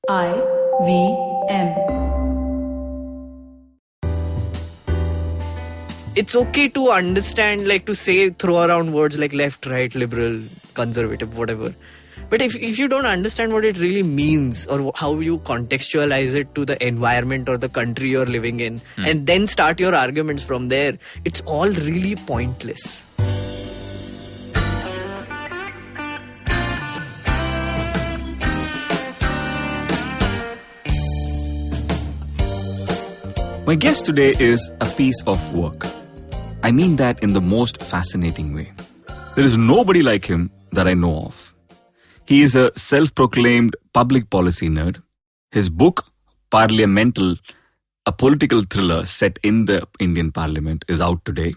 IVM. It's okay to understand, like to say, throw around words like left, right, liberal, conservative, whatever. But if you don't understand what it really means or how you contextualize it to the environment or the country you're living in, and then start your arguments from there, it's all really pointless. My guest today is a piece of work. I mean that in the most fascinating way. There is nobody like him that I know of. He is a self-proclaimed public policy nerd. His book, Parliamental, a political thriller set in the Indian Parliament, is out today.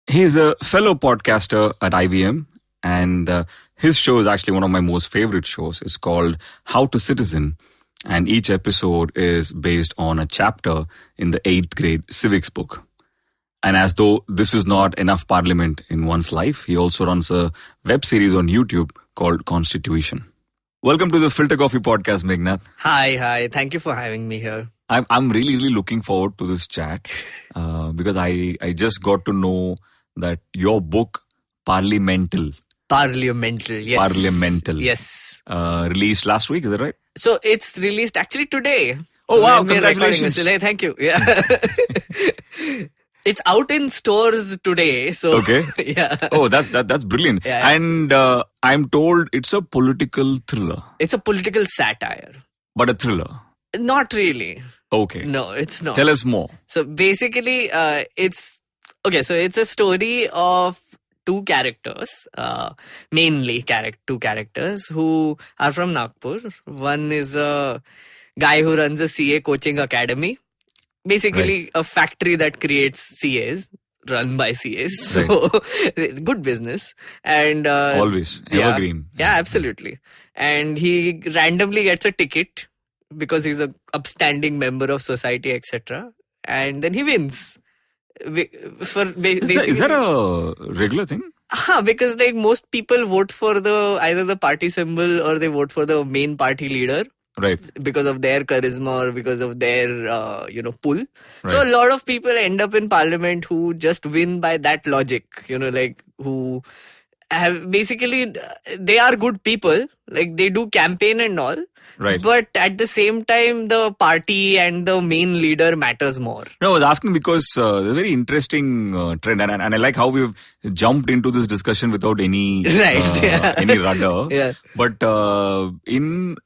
He is a fellow podcaster at IVM, and his show is actually one of my most favorite shows. It's called How to Citizen, and each episode is based on a chapter in the 8th grade civics book. And as though this is not enough parliament in one's life, he also runs a web series on YouTube called Constitution. Welcome to the Filter Koffee Podcast, Meghnad. Hi. Thank you for having me here. I'm really looking forward to this chat because I just got to know that your book, Parliamental, yes. Released last week, is that right? So it's released actually today. Oh wow, When we're recording congratulations. this. Thank you. Yeah. It's out in stores today. So Okay. yeah. Oh, that's brilliant. Yeah. And I'm told it's a political thriller, It's a political satire. but a thriller. Not really. Okay. No, it's not. Tell us more. So basically, it's a story of two characters, mainly two characters who are from Nagpur. One is a guy who runs a CA coaching academy, basically a factory that creates CAs, run by CAs. So good business. And Always. Evergreen. Yeah, absolutely. And he randomly gets a ticket because he's a upstanding member of society, etc. And then he wins. Is that a regular thing? Because like most people vote for either the party symbol or they vote for the main party leader. Right. Because of their charisma or because of their pull. Right. So a lot of people end up in parliament who just win by that logic, who have basically, they are good people, like they do campaign and all. Right. But at the same time, the party and the main leader matters more. No, I was asking because there's a very interesting trend, and I like how we've jumped into this discussion without any any rudder. Yeah. But in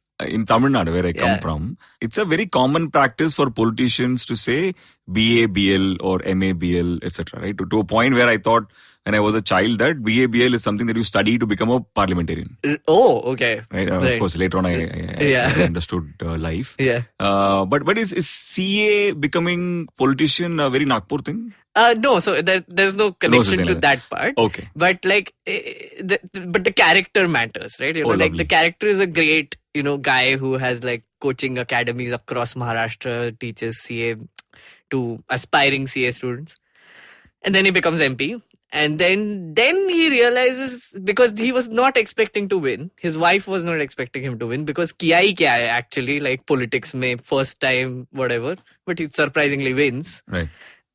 Tamil Nadu, where I come from, it's a very common practice for politicians to say BA, BL or MA, BL, etc. Right? To a point where I thought when I was a child that BA, BL is something that you study to become a parliamentarian. Oh, okay. Right? Of course, later on I understood life. Yeah. But is CA becoming politician a very Nagpur thing? No, so there's no connection to that part. Okay. But like, but the character matters, right? Lovely. The character is a great, guy who has like coaching academies across Maharashtra, teaches CA to aspiring CA students. And then he becomes MP. And then he realizes, because he was not expecting to win, his wife was not expecting him to win, because kiya hi kya hai actually, like politics mein, first time, whatever, but he surprisingly wins. Right.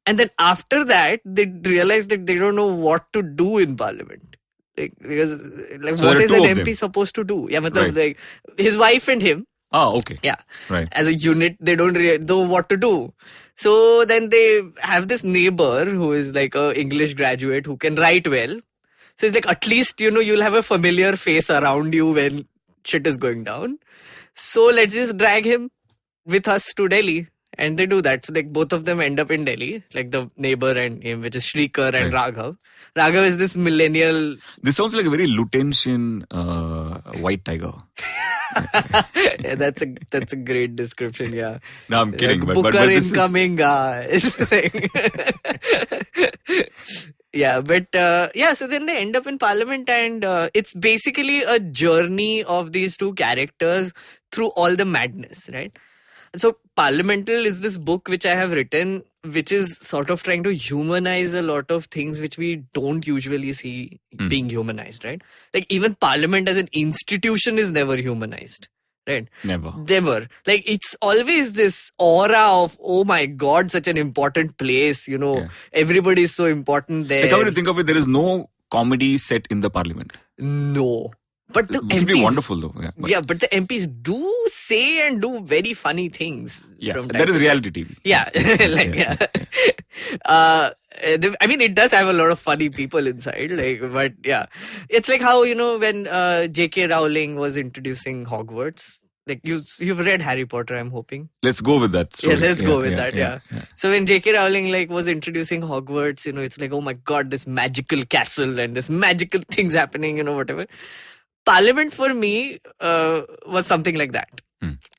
And then after that, they realize that they don't know what to do in parliament. Because So what there are is two an of MP them. supposed to do? Yeah, Right. like his wife and him. Okay. Yeah. Right. As a unit, they don't know what to do. So then they have this neighbor who is like a English graduate who can write well. So it's like, at least, you'll have a familiar face around you when shit is going down. So let's just drag him with us to Delhi. And they do that. So like both of them end up in Delhi, like the neighbor and him, which is Shrikar and Raghav. Raghav is this millennial. This sounds like a very Lutentian white tiger. Yeah, that's a great description. Yeah. No, I'm kidding. Like, but Booker this incoming, guys. Yeah, but so then they end up in parliament, and it's basically a journey of these two characters through all the madness, right? So Parliamental is this book which I have written, which is sort of trying to humanize a lot of things which we don't usually see being humanized, right? Like even Parliament as an institution is never humanized, right? Never. Never. Like, it's always this aura of, oh my God, such an important place, Yeah. everybody's so important there. Like, come to think of it, there is no comedy set in the parliament. No. But the Which would be MPs, wonderful though. Yeah, but the MPs do say and do very funny things. From time that is to reality TV. Yeah, I mean, it does have a lot of funny people inside, but yeah, it's like how when J.K. Rowling was introducing Hogwarts. Like, you've read Harry Potter, I'm hoping. Let's go with that story. Yeah, let's go with that. Yeah. So when J.K. Rowling was introducing Hogwarts, it's like, oh my God, this magical castle and this magical things happening, whatever. Parliament for me was something like that.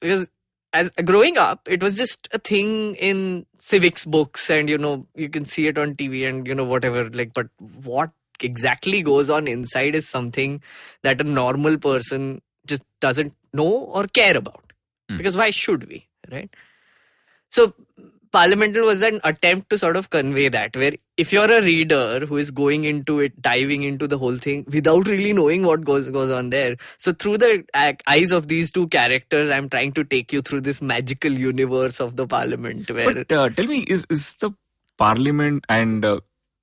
Because as growing up, it was just a thing in civics books, and you can see it on TV and whatever. But what exactly goes on inside is something that a normal person just doesn't know or care about. Because why should we, right? So Parliamental was an attempt to sort of convey that, where if you're a reader who is going into it, diving into the whole thing without really knowing what goes on there. So through the eyes of these two characters, I'm trying to take you through this magical universe of the Parliament. Where But tell me, is the Parliament, and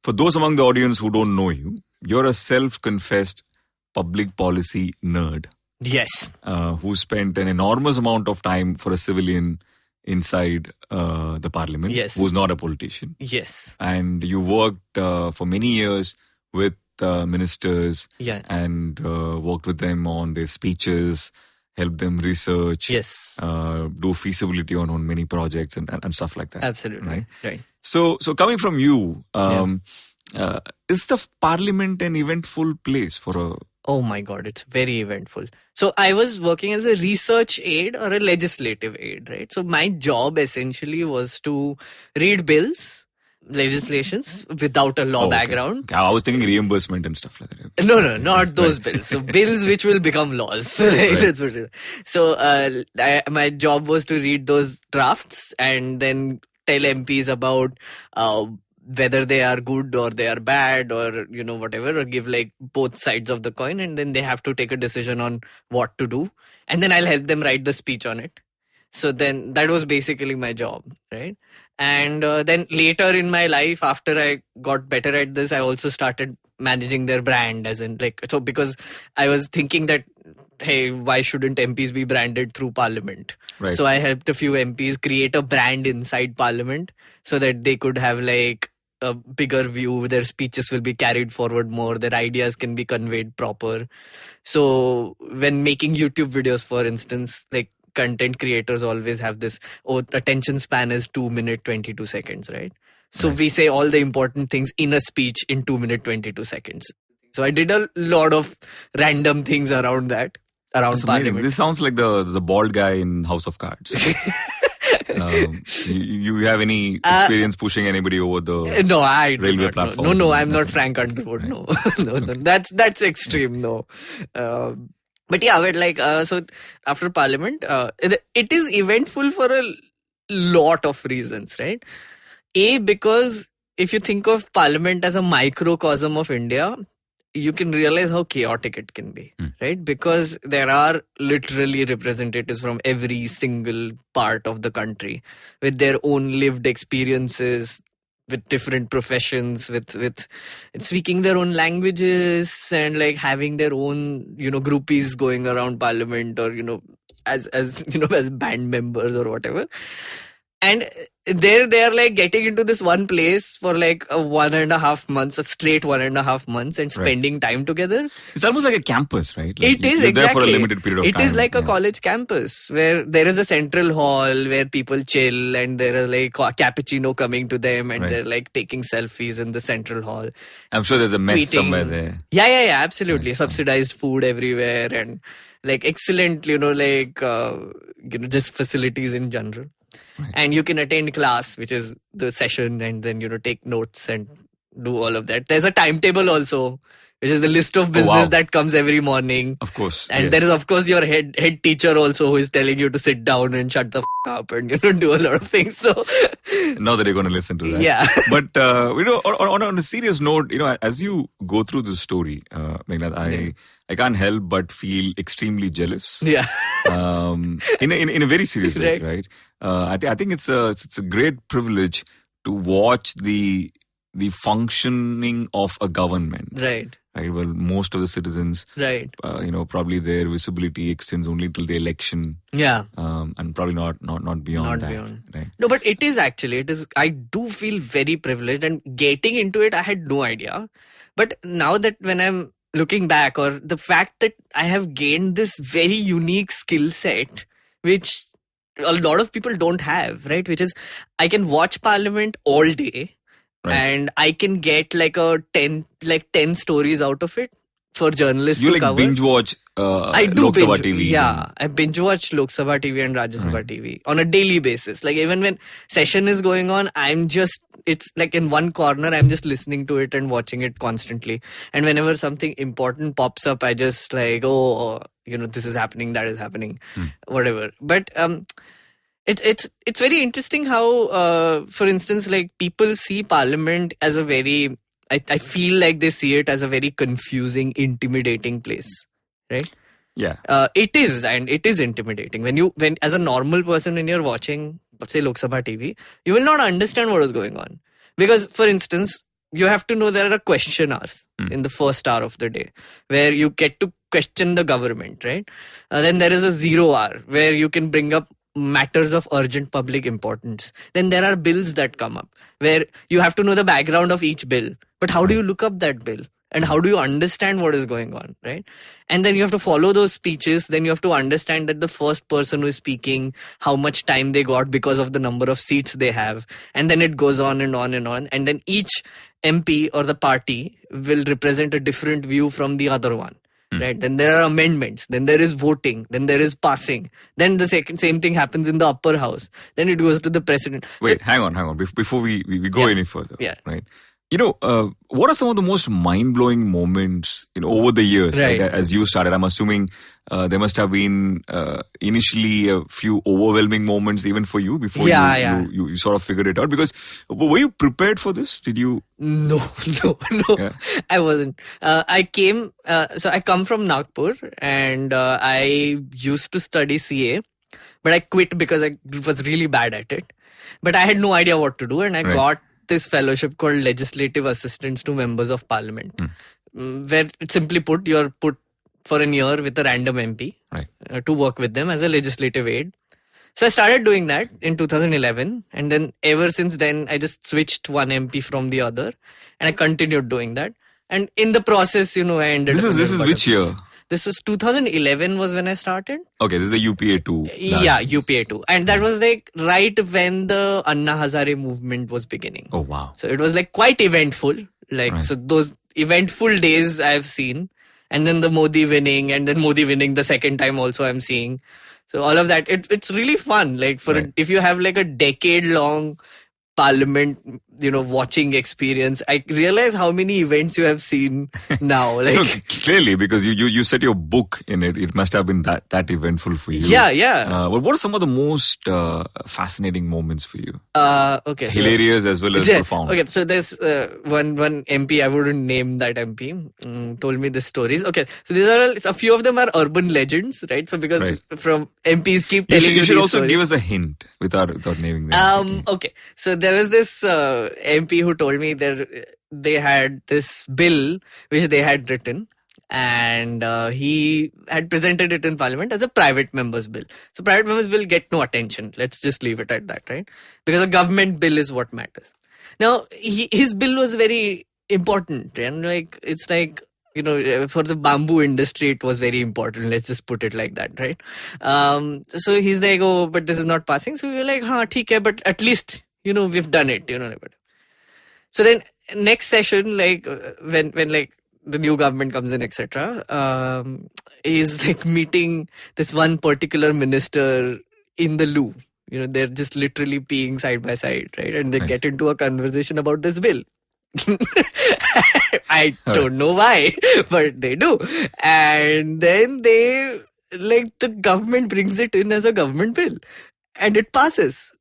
for those among the audience who don't know you, you're a self-confessed public policy nerd. Yes. Who spent an enormous amount of time for a civilian inside the parliament, yes, who's not a politician. Yes. And you worked for many years with ministers, yeah, and worked with them on their speeches, helped them research, yes, do feasibility on many projects and stuff like that. Absolutely. Right. So coming from you, is the parliament an eventful place for a... Oh my God, it's very eventful. So I was working as a research aide or a legislative aide, right? So my job essentially was to read bills, legislations without a law background. Okay. I was thinking reimbursement and stuff like that. No, not those bills. So bills which will become laws. So my job was to read those drafts and then tell MPs about whether they are good or they are bad, or whatever, or give both sides of the coin, and then they have to take a decision on what to do, and then I'll help them write the speech on it. So then that was basically my job, right? And then later in my life, after I got better at this, I also started managing their brand, as in so because I was thinking that, hey, why shouldn't MPs be branded through Parliament? Right. So I helped a few MPs create a brand inside Parliament so that they could have a bigger view, their speeches will be carried forward more, their ideas can be conveyed proper. So when making YouTube videos, for instance, content creators always have this, attention span is 2 minutes 22 seconds, right? So we say all the important things in a speech in 2 minutes 22 seconds. So I did a lot of random things around that, around Parliament. This sounds like the bald guy in House of Cards. You have any experience pushing anybody over the no, I railway platform? No, I'm not Frank Underwood. Right. No, that's extreme. No, but yeah, so after Parliament, it is eventful for a lot of reasons, right? Because if you think of Parliament as a microcosm of India, you can realize how chaotic it can be, right? Because there are literally representatives from every single part of the country with their own lived experiences, with different professions, with speaking their own languages, and having their own, groupies going around Parliament, or, as band members or whatever. And there they are getting into this one place for a 1.5 months, a straight 1.5 months, and spending time together. It's almost like a campus, right? It is you're exactly there for a limited period of time. It is like a college campus where there is a central hall where people chill, and there is cappuccino coming to them, and they're taking selfies in the central hall. I'm sure there's a mess tweeting somewhere there. Yeah, absolutely. Right. Subsidized food everywhere, and excellent, just facilities in general. Right. And you can attend class, which is the session, and then take notes and do all of that. There's a timetable also, which is the list of business wow. that comes every morning. Of course. And yes. there is, of course, your head teacher also who is telling you to sit down and shut the up and do a lot of things. So now that you're going to listen to that. Yeah. But on a serious note, as you go through this story, Meghnad, I can't help but feel extremely jealous. Yeah. In a very serious way, right? I think it's a great privilege to watch the functioning of a government. Right. Well, most of the citizens, right. Probably their visibility extends only till the election. Yeah. And probably not beyond that. Right? No, but it is. I do feel very privileged, and getting into it, I had no idea. But now that when I'm looking back, or the fact that I have gained this very unique skill set, which a lot of people don't have, right? Which is, I can watch Parliament all day. Right. And I can get like 10 stories out of it for journalists to cover. You binge watch Lok Sabha TV? Yeah, I binge watch Lok Sabha TV and Rajya Sabha TV on a daily basis. Like even when session is going on, it's like in one corner, I'm just listening to it and watching it constantly. And whenever something important pops up, I just like, this is happening, that is happening, whatever. But It's very interesting how, for instance, like people see Parliament as a very, I feel like they see it as a very confusing, intimidating place, right? Yeah. It is, and it is intimidating. When as a normal person, when you're watching, let's say Lok Sabha TV, you will not understand what is going on. Because, for instance, you have to know there are question hours in the first hour of the day where you get to question the government, right? Then there is a 0 hour where you can bring up matters of urgent public importance. Then there are bills that come up where you have to know the background of each bill. But how do you look up that bill? And how do you understand what is going on, right? And then you have to follow those speeches. Then you have to understand that the first person who is speaking, how much time they got because of the number of seats they have. And then it goes on and on and on. And then each MP or the party will represent a different view from the other one. Right. Then there are amendments. Then there is voting. Then there is passing. Then the same thing happens in the upper house. Then it goes to the president. Wait, hang on. Before we go any further. Yeah. Right. What are some of the most mind-blowing moments, over the years? Right. Like, as you started, I'm assuming there must have been initially a few overwhelming moments even for you before you sort of figured it out. Because were you prepared for this? Did you? No. Yeah. I wasn't. I come from Nagpur, and I used to study CA, but I quit because I was really bad at it. But I had no idea what to do, and I got this fellowship called Legislative Assistants to Members of Parliament, where simply put, you're put for a year with a random MP to work with them as a legislative aide. So I started doing that in 2011, and then ever since then, I just switched one MP from the other, and I continued doing that. And in the process, I ended. This is which year? This was 2011 was when I started. Okay, this is the UPA 2. Yeah, UPA 2. And that was like right when the Anna Hazare movement was beginning. Oh, wow. So it was like quite eventful. So those eventful days I've seen. And then the Modi winning, and then Modi winning the second time also I'm seeing. So all of that, it's really fun. Like if you have like a decade long Parliament, watching experience, I realize how many events you have seen now. Like clearly, because you set your book in it. It must have been that eventful for you. Yeah. Well, what are some of the most fascinating moments for you? Okay, hilarious as well as profound. Okay, so there's one MP. I wouldn't name that MP. Told me the stories. Okay, so these are a few of them are urban legends, right? So because from MPs keep telling you should also stories. Give us a hint without naming them. Okay, so there was this MP who told me they had this bill which they had written, and he had presented it in Parliament as a private member's bill. So private member's bill get no attention. Let's just leave it at that, right? Because a government bill is what matters. Now, his bill was very important, and it's like, for the bamboo industry, it was very important. Let's just put it like that, right? So he's like, oh, but this is not passing. So we were like, theek hai, but at least, we've done it, So then next session, when the new government comes in, etc., is like meeting this one particular minister in the loo. They're just literally peeing side by side, right? And they get into a conversation about this bill. I don't know why, but they do. And then they, like, the government brings it in as a government bill. And it passes.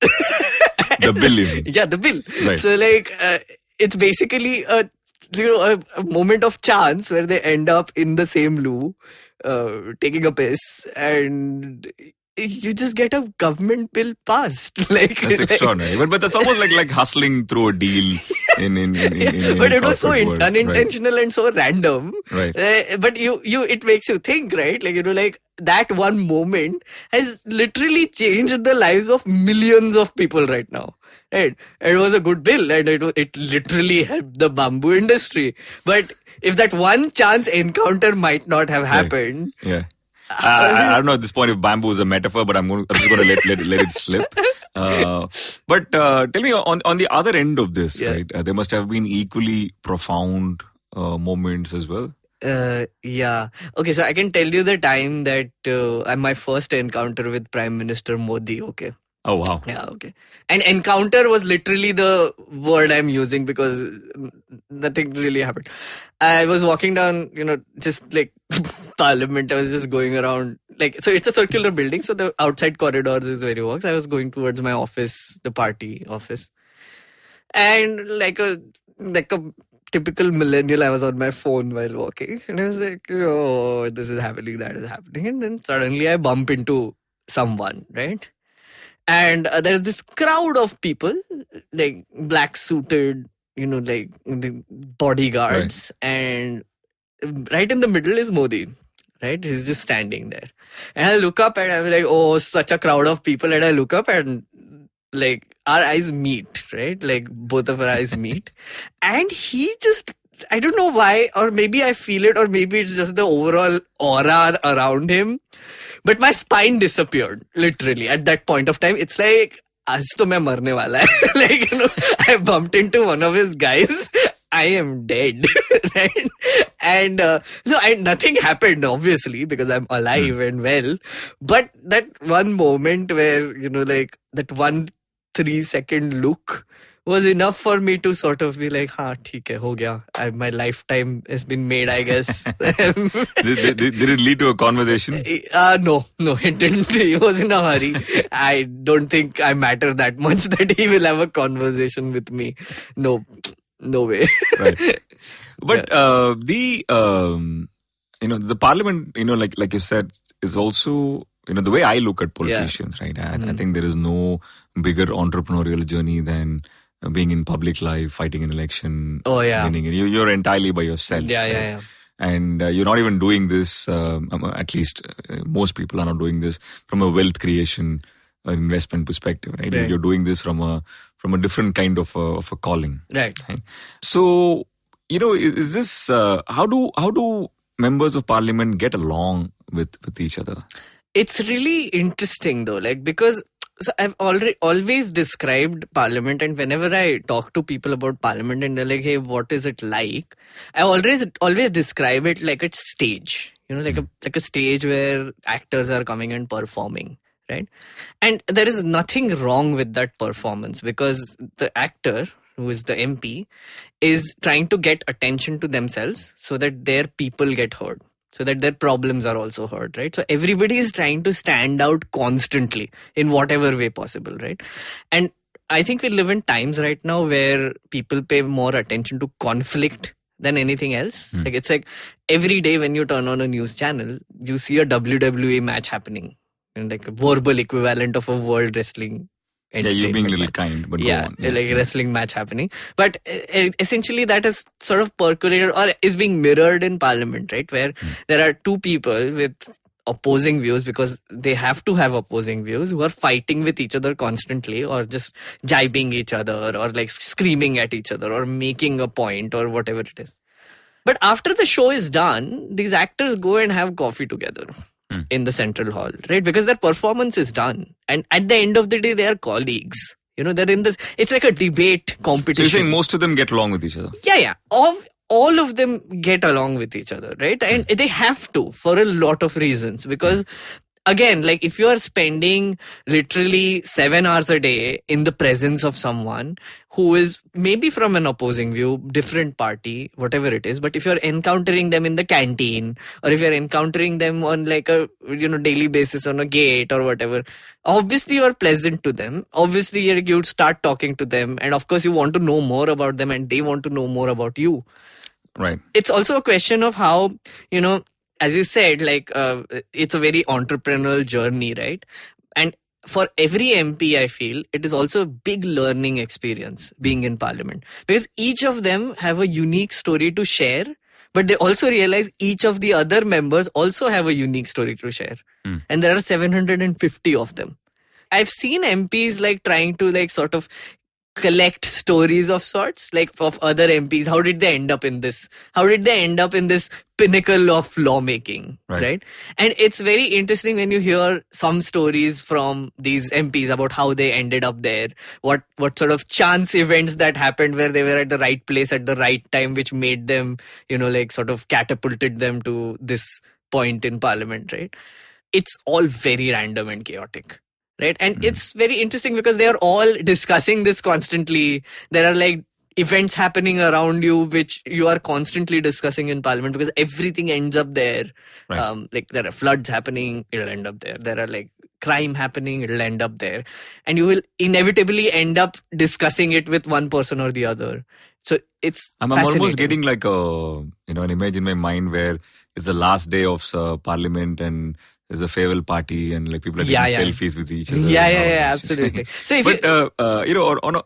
The bill, you mean? Yeah, the bill. Right. So, like, it's basically a moment of chance where they end up in the same loo, taking a piss, and you just get a government bill passed. Like, That's extraordinary. But that's almost like hustling through a deal in but it was so corporate world. unintentional and so random. Right. But it makes you think, right? Like, like that one moment has literally changed the lives of millions of people right now. Right. It was a good bill, and it literally helped the bamboo industry. But if that one chance encounter might not have happened. Yeah. I don't know at this point if bamboo is a metaphor, but I'm just going to let it slip. But tell me, on the other end of this, right? There must have been equally profound moments as well. Yeah. Okay, so I can tell you the time that my first encounter with Prime Minister Modi. Okay. Oh, wow. Yeah, okay. And encounter was literally the word I'm using because nothing really happened. I was walking down, just like Parliament. I was just going around. Like, so it's a circular building. So the outside corridors is where he walks. I was going towards my office, the party office. And like a typical millennial, I was on my phone while walking. And I was like, oh, this is happening, that is happening. And then suddenly I bump into someone, right? And there's this crowd of people, like black suited, like the bodyguards. Right. And right in the middle is Modi, right? He's just standing there. And I look up and I'm like, oh, such a crowd of people. And I look up and like our eyes meet, right? Like both of our eyes meet. And he just, I don't know why, or maybe I feel it, or maybe it's just the overall aura around him. But my spine disappeared, literally, at that point of time. It's like, aaj to main marne wala hai. Like, I bumped into one of his guys. I am dead, right? And nothing happened, obviously, because I'm alive and well. But that one moment where, like, that 1 3-second look was enough for me to sort of be like, theek hai, ho gaya. My lifetime has been made, I guess. Did it lead to a conversation? No, it didn't. He was in a hurry. I don't think I matter that much that he will have a conversation with me. No way. Right. But the parliament, like you said, is also, the way I look at politicians, right? I think there is no bigger entrepreneurial journey than being in public life, fighting an election, winning. You're entirely by yourself. Yeah. And you're not even doing this, at least most people are not doing this from a wealth creation or investment perspective, right? You're doing this from a different kind of a calling. Right. So, is this, how do members of parliament get along with each other? It's really interesting though, like, because so I've always described Parliament, and whenever I talk to people about Parliament and they're like, hey, what is it like? I always describe it like a stage, like a stage where actors are coming and performing, right? And there is nothing wrong with that performance because the actor, who is the MP, is trying to get attention to themselves so that their people get heard. So that their problems are also heard, right? So everybody is trying to stand out constantly in whatever way possible, right? And I think we live in times right now where people pay more attention to conflict than anything else. Like, it's like every day when you turn on a news channel, you see a WWE match happening, like a verbal equivalent of a world wrestling. Yeah, you're being a little kind, but go on. Like a wrestling match happening. But essentially that is sort of percolated or is being mirrored in Parliament, right? Where there are two people with opposing views because they have to have opposing views who are fighting with each other constantly or just jibing each other or like screaming at each other or making a point or whatever it is. But after the show is done, these actors go and have coffee together in the central hall, right? Because their performance is done. And at the end of the day, they are colleagues. They're in this, it's like a debate competition. So you're saying most of them get along with each other? Yeah. All of them get along with each other, right? And they have to for a lot of reasons because again, like if you are spending literally 7 hours a day in the presence of someone who is maybe from an opposing view, different party, whatever it is, but if you're encountering them in the canteen, or if you're encountering them on like a daily basis on a gate or whatever, obviously you're pleasant to them. Obviously you'd start talking to them, and of course you want to know more about them, and they want to know more about you. Right. It's also a question of how, as you said, like it's a very entrepreneurial journey, right? And for every MP, I feel it is also a big learning experience being in Parliament, because each of them have a unique story to share, but they also realize each of the other members also have a unique story to share. And there are 750 of them. I've seen MPs like trying to like sort of collect stories of sorts, like of other MPs. How did they end up in this? How did they end up in this pinnacle of lawmaking? Right? And it's very interesting when you hear some stories from these MPs about how they ended up there, what sort of chance events that happened where they were at the right place at the right time, which made them, like sort of catapulted them to this point in Parliament, right? It's all very random and chaotic. Right. And it's very interesting because they are all discussing this constantly. There are like events happening around you, which you are constantly discussing in Parliament, because everything ends up there. Right. Like there are floods happening, it'll end up there. There are like crime happening, it'll end up there. And you will inevitably end up discussing it with one person or the other. So it's I'm almost getting like an image in my mind where it's the last day of Parliament and there's a farewell party and like people are taking selfies with each other. Yeah, absolutely. So if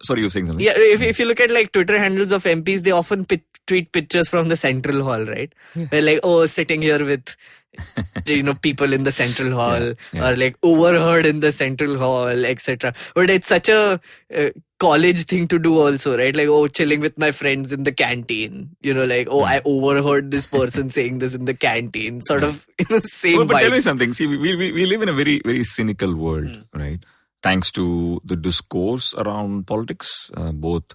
sorry, you were saying something. Yeah, if you look at like Twitter handles of MPs, they often tweet pictures from the Central Hall, right? They're like, sitting here with people in the Central Hall, or like overheard in the Central Hall, etc. But it's such a college thing to do also, right? Like, chilling with my friends in the canteen, I overheard this person saying this in the canteen, sort of same but vibe. Tell me something. See, we live in a very, very cynical world, right? Thanks to the discourse around politics, both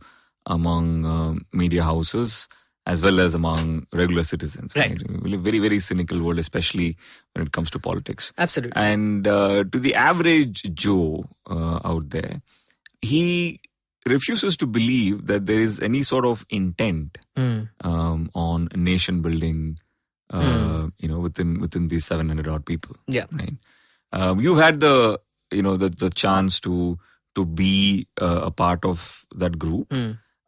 among media houses as well as among regular citizens. Right? We live a very, very cynical world, especially when it comes to politics. Absolutely. And to the average Joe out there, he refuses to believe that there is any sort of intent on nation building, within these 700 odd people. Yeah. Right. You've had the chance to be a part of that group.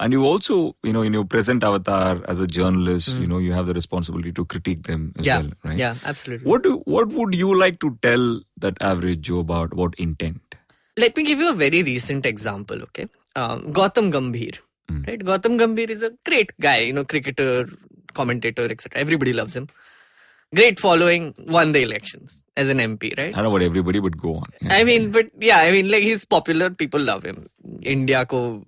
And you also, in your present avatar as a journalist, you have the responsibility to critique them as well, right? Yeah, absolutely. What would you like to tell that average Joe about intent? Let me give you a very recent example, okay? Gautam Gambhir, right? Gautam Gambhir is a great guy, cricketer, commentator, etc. Everybody loves him. Great following, won the elections as an MP, right? I don't know about everybody, but go on. Yeah. Like he's popular, people love him. India ko,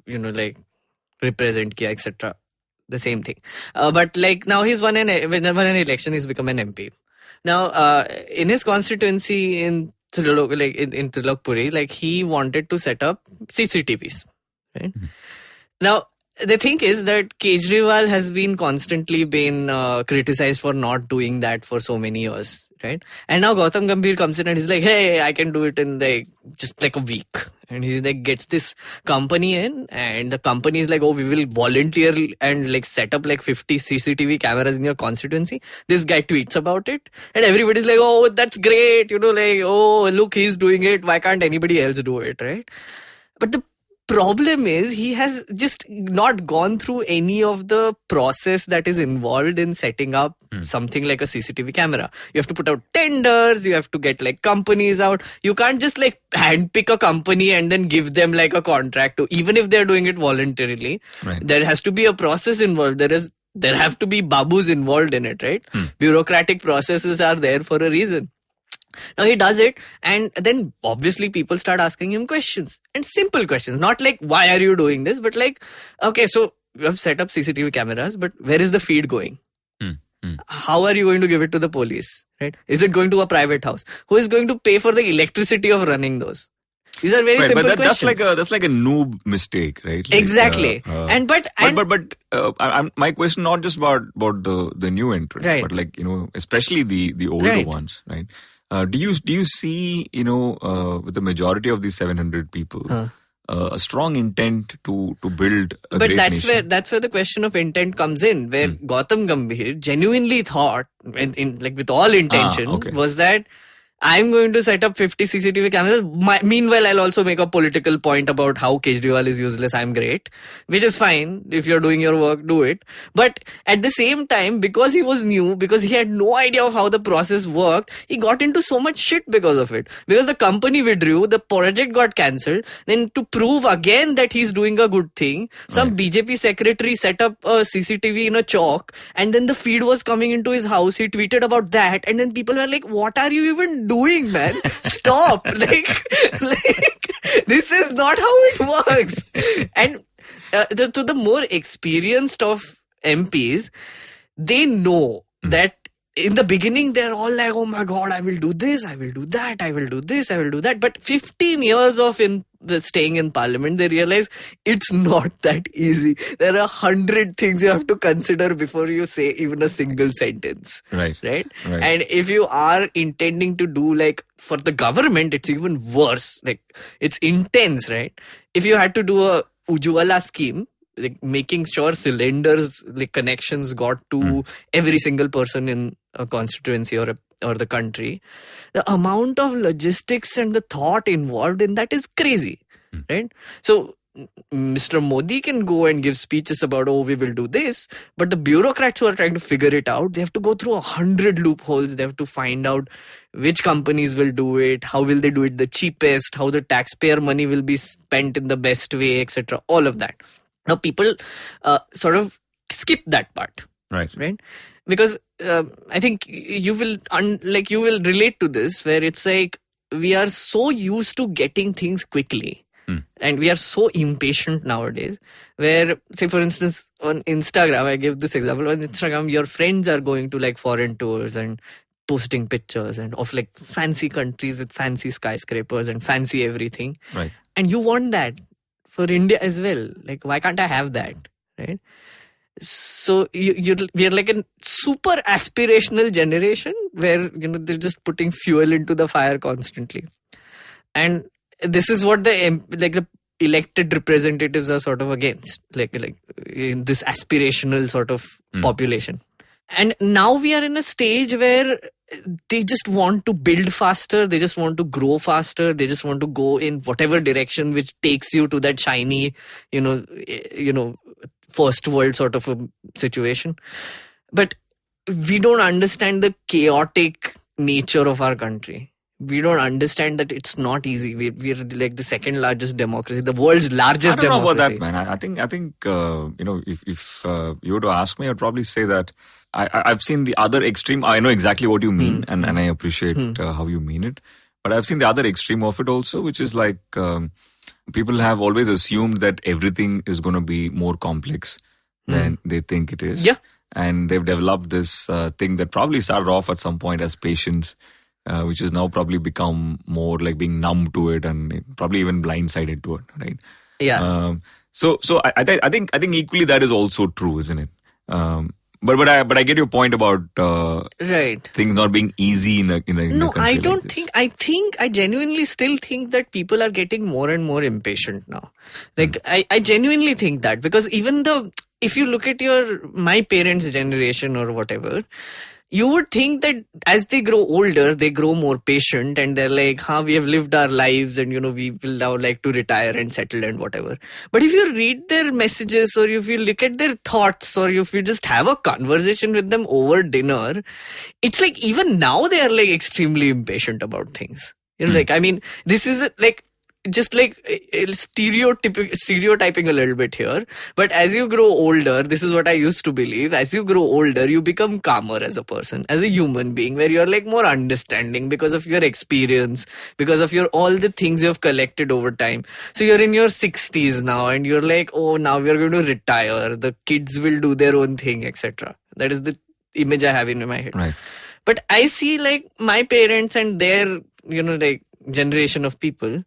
represent kiya, etc. The same thing. But like now he's won an election, he's become an MP. Now, in his constituency in Trilokpuri, like he wanted to set up CCTVs, right? Now, the thing is that Kejriwal has been constantly criticized for not doing that for so many years, right? And now Gautam Gambhir comes in and he's like, hey, I can do it in just a week. And he gets this company in, and the company is like, we will volunteer and set up 50 CCTV cameras in your constituency. This guy tweets about it, and everybody's like, that's great, look, he's doing it. Why can't anybody else do it, right? But the problem is he has just not gone through any of the process that is involved in setting up something like a CCTV camera. You have to put out tenders, you have to get companies out. You can't just handpick a company and then give them a contract to, even if they're doing it voluntarily. Right. There has to be a process involved. There have to be babus involved in it, right? Bureaucratic processes are there for a reason. Now he does it, and then obviously people start asking him questions, and simple questions, not why are you doing this, but okay, so you have set up CCTV cameras, but where is the feed going? How are you going to give it to the police, right? Is it going to a private house? Who is going to pay for the electricity of running those? These are very simple questions. That's like a noob mistake, right? Exactly. My question not just about the new entrants, right, but especially the older ones, right? Do you see, with the majority of these 700 people, a strong intent to build a but great nation? that's where the question of intent comes in, where Gautam Gambhir genuinely thought, like with all intention, okay. was that I'm going to set up 50 CCTV cameras. Meanwhile, I'll also make a political point about how Kejriwal is useless. I'm great, which is fine. If you're doing your work, do it. But at the same time, because he was new, because he had no idea of how the process worked, he got into so much shit because of it. Because the company withdrew, the project got cancelled. Then to prove again that he's doing a good thing, some BJP secretary set up a CCTV in a chalk, and then the feed was coming into his house. He tweeted about that, and then people were like, "What are you even doing, man? Stop!" like this is not how it works. And to the more experienced of MPs, they know that in the beginning they're all like, "Oh my God, I will do this, I will do that, I will do this, I will do that." But 15 years of staying in Parliament, they realize it's not that easy. There are 100 things you have to consider before you say even a single sentence. Right. And if you are intending to do, like, for the government, it's even worse. Like, it's intense, right? If you had to do a Ujjwala scheme, like making sure cylinders, like connections, got to every single person in a constituency or the country, the amount of logistics and the thought involved in that is crazy, right? So Mr. Modi can go and give speeches about, "Oh, we will do this," but the bureaucrats who are trying to figure it out, they have to go through 100 loopholes. They have to find out which companies will do it, how will they do it the cheapest, how the taxpayer money will be spent in the best way, etc. All of that. Now, people sort of skip that part, right? Because I think you will relate to this, where it's like we are so used to getting things quickly, and we are so impatient nowadays. Where, say, for instance, on Instagram, I give this example. On Instagram, your friends are going to like foreign tours and posting pictures and of like fancy countries with fancy skyscrapers and fancy everything, right? And you want that for India as well. Like, why can't I have that, right? So we are like a super aspirational generation where, they're just putting fuel into the fire constantly. And this is what the elected representatives are sort of against, like in this aspirational sort of population. And now we are in a stage where they just want to build faster. They just want to grow faster. They just want to go in whatever direction which takes you to that shiny, first world sort of a situation. But we don't understand the chaotic nature of our country. We don't understand that it's not easy. We're like the second largest democracy, the world's largest democracy. I don't know about that, man. I think if you were to ask me, I'd probably say that I've seen the other extreme. I know exactly what you mean, and I appreciate how you mean it. But I've seen the other extreme of it also, which is like people have always assumed that everything is going to be more complex than they think it is. Yeah. And they've developed this thing that probably started off at some point as patience, which has now probably become more like being numb to it and probably even blindsided to it, right? Yeah. So I think equally that is also true, isn't it? But I get your point about right, things not being easy in a no, country I like don't this. think I genuinely still think that people are getting more and more impatient now. Like I genuinely think that, because even if you look at my parents' generation or whatever, you would think that as they grow older, they grow more patient and they're like, we have lived our lives and, we will now like to retire and settle and whatever. But if you read their messages, or if you look at their thoughts, or if you just have a conversation with them over dinner, it's like even now they are like extremely impatient about things. Like, I mean, this is like, just like stereotyping a little bit here, but as you grow older, this is what I used to believe, as you grow older, you become calmer as a person, as a human being, where you're like more understanding because of your experience, because of all the things you have collected over time. So you're in your 60s now and you're like, oh, now we're going to retire, the kids will do their own thing, etc. That is the image I have in my head. Right. But I see like my parents and their, like generation of people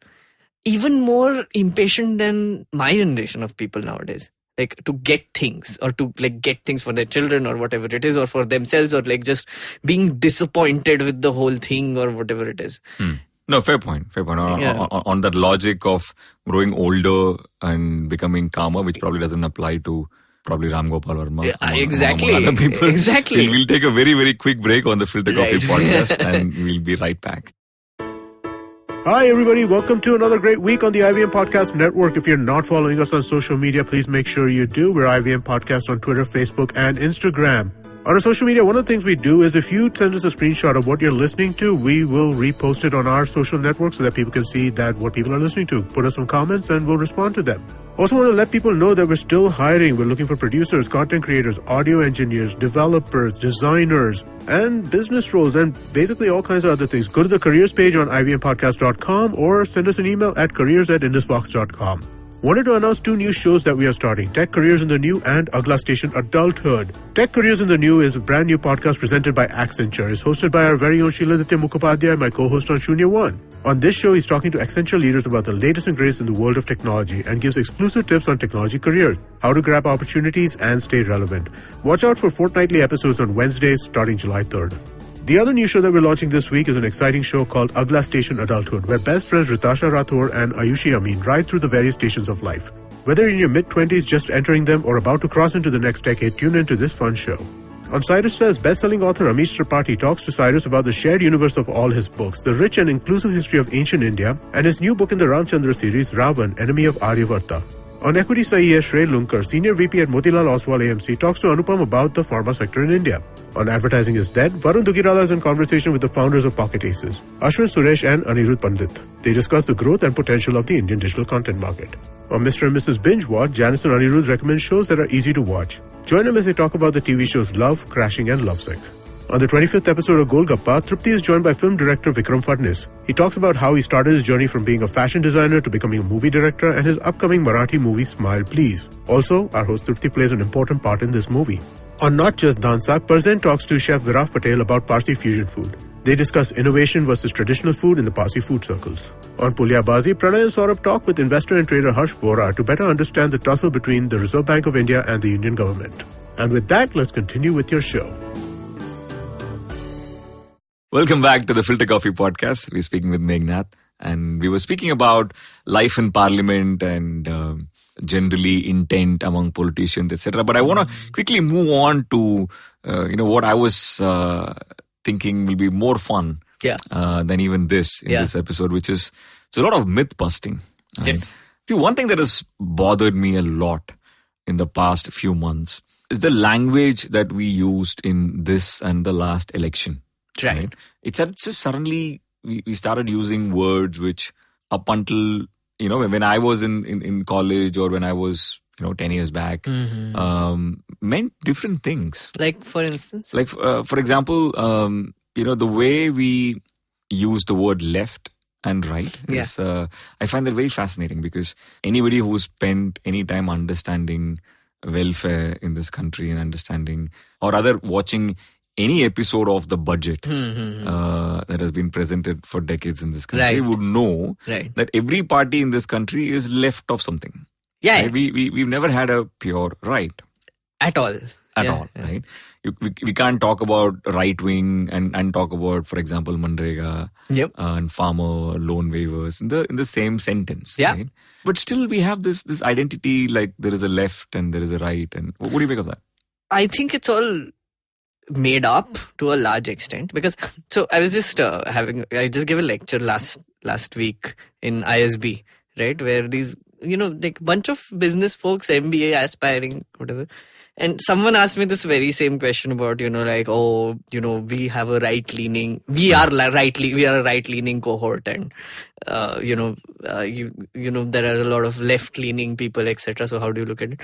even more impatient than my generation of people nowadays. like to get things, or to like get things for their children or whatever it is, or for themselves, or like just being disappointed with the whole thing or whatever it is. No, fair point. On that logic of growing older and becoming calmer, which probably doesn't apply to probably Ram Gopal Verma. Exactly. Among other people. Exactly. We'll take a very, very quick break on the Filter Koffee Podcast and we'll be right back. Hi, everybody. Welcome to another great week on the IVM Podcast Network. If you're not following us on social media, please make sure you do. We're IVM Podcast on Twitter, Facebook, and Instagram. On our social media, one of the things we do is if you send us a screenshot of what you're listening to, we will repost it on our social network so that people can see that what people are listening to. Put us some comments and we'll respond to them. Also want to let people know that we're still hiring. We're looking for producers, content creators, audio engineers, developers, designers, and business roles, and basically all kinds of other things. Go to the careers page on ivmpodcast.com or send us an email at careers@indusvox.com. Wanted to announce 2 new shows that we are starting, Tech Careers in the New and Agla Station Adulthood. Tech Careers in the New is a brand new podcast presented by Accenture. It's hosted by our very own Shiladitya Mukhopadhyay, my co-host on Shunya One. On this show, he's talking to Accenture leaders about the latest and greatest in the world of technology and gives exclusive tips on technology careers, how to grab opportunities and stay relevant. Watch out for fortnightly episodes on Wednesdays starting July 3rd. The other new show that we're launching this week is an exciting show called Agla Station Adulthood, where best friends Ritasha Rathore and Ayushi Amin ride through the various stations of life. Whether you're in your mid-20s, just entering them, or about to cross into the next decade, tune into this fun show. On Cyrus Says, best-selling author Amish Tripathi talks to Cyrus about the shared universe of all his books, the rich and inclusive history of ancient India, and his new book in the Ramchandra series, Ravan, Enemy of Aryavarta. On Equity Sahi hai, Shrey Lunkar, Senior VP at Motilal Oswal AMC, talks to Anupam about the pharma sector in India. On Advertising is Dead, Varun Dugirala is in conversation with the founders of Pocket Aces, Ashwin Suresh and Anirudh Pandit. They discuss the growth and potential of the Indian digital content market. On Mr. and Mrs. Binge Watch, Janice and Anirudh recommend shows that are easy to watch. Join them as they talk about the TV shows Love, Crashing and Lovesick. On the 25th episode of Golgappa, Tripti is joined by film director Vikram Fadnis. He talks about how he started his journey from being a fashion designer to becoming a movie director and his upcoming Marathi movie Smile Please. Also, our host Tripti plays an important part in this movie. On Not Just Dansak, Parzen talks to Chef Viraf Patel about Parsi fusion food. They discuss innovation versus traditional food in the Parsi food circles. On Pulyabazi, Pranay and Saurabh talk with investor and trader Harsh Vora to better understand the tussle between the Reserve Bank of India and the Indian government. And with that, let's continue with your show. Welcome back to the Filter Koffee Podcast. We're speaking with Meghnad, and we were speaking about life in Parliament and generally intent among politicians, etc. But I want to quickly move on to what I was thinking will be more fun than even this in this episode, which is a lot of myth busting. Right? Yes. See, one thing that has bothered me a lot in the past few months is the language that we used in this and the last election. Right. It's just suddenly we started using words which up until when I was in college or when I was 10 years back meant different things. Like for instance? Like for example, the way we use the word left and right is I find that very fascinating, because anybody who spent any time understanding welfare in this country and understanding or rather watching any episode of the budget that has been presented for decades in this country would know that every party in this country is left of something. Yeah. Right? We've never had a pure right. At all. Right? We can't talk about right wing and talk about, for example, Manrega and farmer loan waivers in the same sentence. Yeah. Right? But still we have this identity, like there is a left and there is a right. And what do you make of that? I think it's all made up to a large extent, because I was just I just gave a lecture last week in ISB, right, where these like bunch of business folks, MBA aspiring, whatever, and someone asked me this very same question about we have a right leaning, we are a right leaning cohort, and there are a lot of left leaning people, etc. So how do you look at it?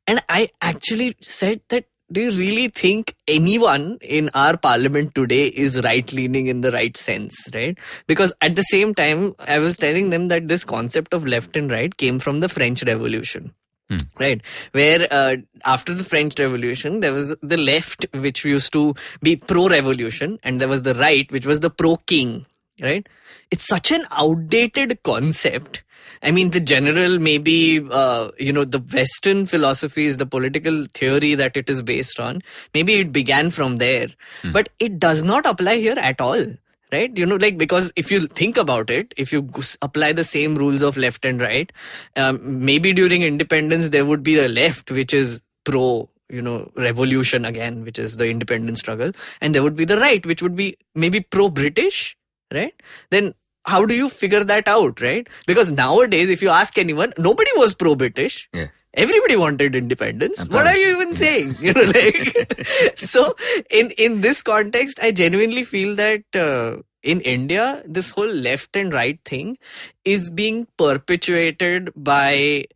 And I actually said that, do you really think anyone in our parliament today is right-leaning in the right sense, right? Because at the same time, I was telling them that this concept of left and right came from the French Revolution, right? Where after the French Revolution, there was the left, which used to be pro-revolution, and there was the right, which was the pro-king, right? It's such an outdated concept I mean, the general, maybe, the Western philosophies, the political theory that it is based on, maybe it began from there. But it does not apply here at all. Right? Because if you think about it, if you apply the same rules of left and right, maybe during independence, there would be the left, which is pro, revolution again, which is the independence struggle. And there would be the right, which would be maybe pro-British, right? Then how do you figure that out, right? Because nowadays, if you ask anyone, nobody was pro-British. Yeah. Everybody wanted independence. What are you even saying? So in this context, I genuinely feel that in India, this whole left and right thing is being perpetuated by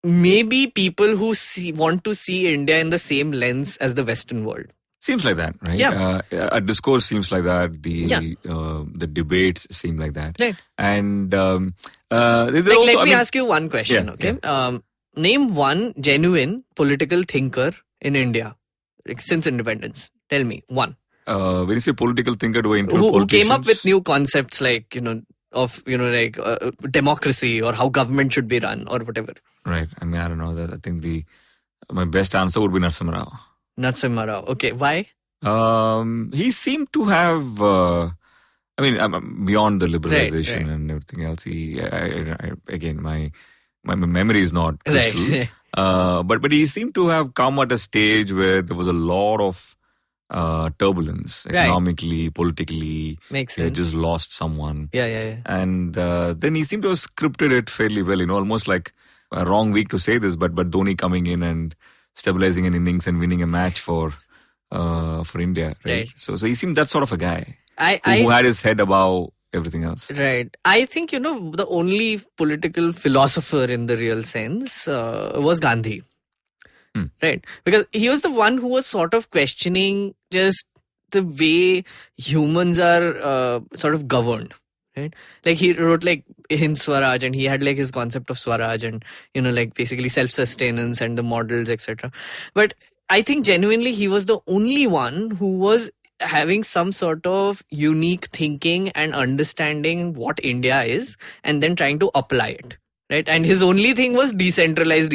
maybe people who want to see India in the same lens as the Western world. Seems like that, right? Yeah. A discourse seems like that. The debates seem like that. Right. And let me ask you one question, okay? Yeah. Name one genuine political thinker in India since independence. Tell me one. When you say political thinker, do I include who came up politicians? with new concepts like democracy or how government should be run or whatever? Right. I mean, I don't know. That I think my best answer would be Narasimha Rao. Narasimha Rao. Okay, why? He seemed to have. Beyond the liberalization right. and everything else, my memory is not crystal. Right. But he seemed to have come at a stage where there was a lot of turbulence economically, politically. Makes He had sense. just lost someone. Yeah. And then he seemed to have scripted it fairly well. Almost like a wrong week to say this, but Dhoni coming in and stabilizing an innings and winning a match for India. Right. So he seemed that sort of a guy who had his head above everything else. Right. I think, the only political philosopher in the real sense was Gandhi. Right. Because he was the one who was sort of questioning just the way humans are sort of governed. Right. Like he wrote Hind Swaraj and he had his concept of Swaraj and, basically self-sustenance and the models, etc. But I think genuinely he was the only one who was having some sort of unique thinking and understanding what India is and then trying to apply it. Right. And his only thing was decentralize.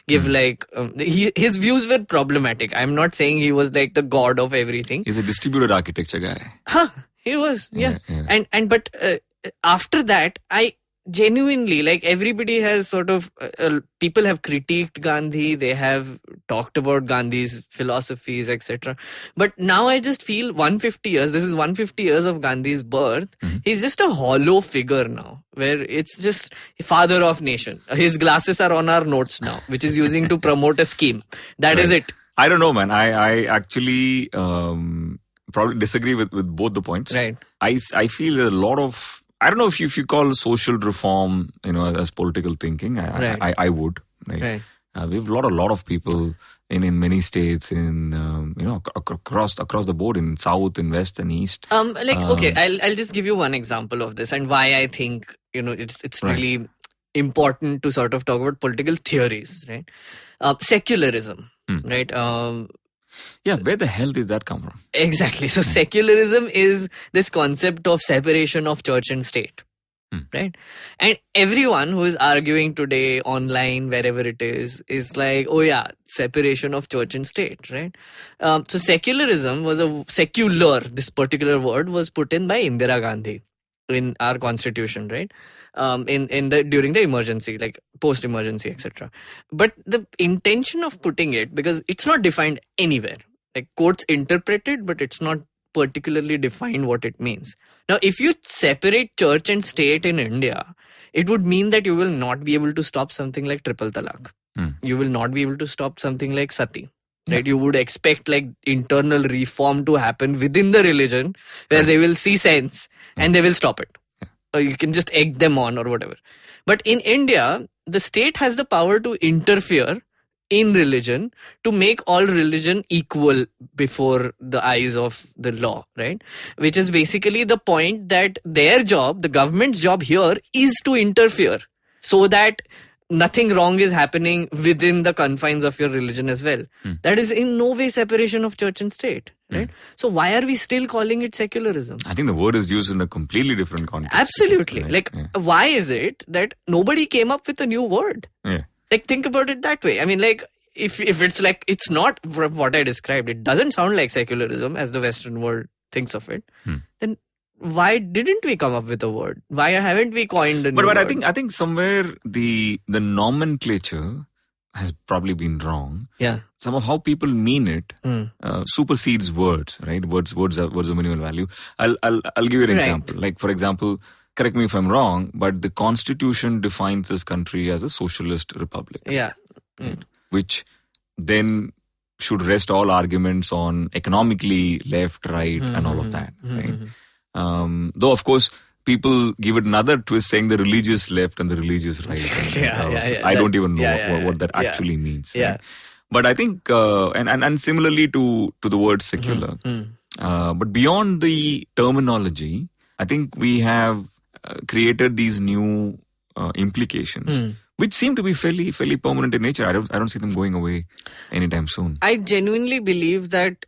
Give his views were problematic. I'm not saying he was the god of everything. He's a distributed architecture guy. He was. Yeah. But after that, I genuinely everybody has sort of people have critiqued Gandhi, they have talked about Gandhi's philosophies, etc. But now I just feel 150 years, this is 150 years of Gandhi's birth. He's just a hollow figure now, where it's just father of nation. His glasses are on our notes now, which is using to promote a scheme. That is it. I don't know, man. I actually probably disagree with both the points. Right. I feel there's a lot of, I don't know if you call social reform, as political thinking. I would. Right. We have a lot of people in many states, across the board, in South, in West, and East. Okay, I'll just give you one example of this and why I think it's really important to sort of talk about political theories, right? Secularism, right? Where the hell did that come from? Exactly. So secularism is this concept of separation of church and state, right? And everyone who is arguing today online, wherever it is like, oh yeah, separation of church and state, right? So secularism was this particular word was put in by Indira Gandhi in our constitution, right? During the emergency, post-emergency, etc. But the intention of putting it, because it's not defined anywhere, courts interpret it, but it's not particularly defined what it means. Now, if you separate church and state in India, it would mean that you will not be able to stop something like triple talaq. You will not be able to stop something like sati. Right, you would expect internal reform to happen within the religion, where they will see sense and they will stop it. Or you can just egg them on or whatever. But in India, the state has the power to interfere in religion to make all religion equal before the eyes of the law, right? Which is basically the point that their job, the government's job here, is to interfere so that nothing wrong is happening within the confines of your religion as well. That is in no way separation of church and state, right? So why are we still calling it secularism? I think the word is used in a completely different context. Absolutely. Right? Like, why is it that nobody came up with a new word? Yeah. Like, think about it that way. I mean, like, if it's like, it's not from what I described, it doesn't sound like secularism as the Western world thinks of it, then why didn't we come up with a word? Why haven't we coined a new word? But I think somewhere the nomenclature has probably been wrong. Yeah. Some of how people mean it supersedes words, right? Words of minimal value. I'll give you an example. Like, for example, correct me if I'm wrong, but the Constitution defines this country as a socialist republic. Yeah. Right? Which then should rest all arguments on economically left, right, and all of that. Right? Though, of course, people give it another twist saying the religious left and the religious right. I don't even know what that actually means. Yeah. Right? But I think, and similarly to the word secular, but beyond the terminology, I think we have created these new implications, which seem to be fairly permanent in nature. I don't see them going away anytime soon. I genuinely believe that,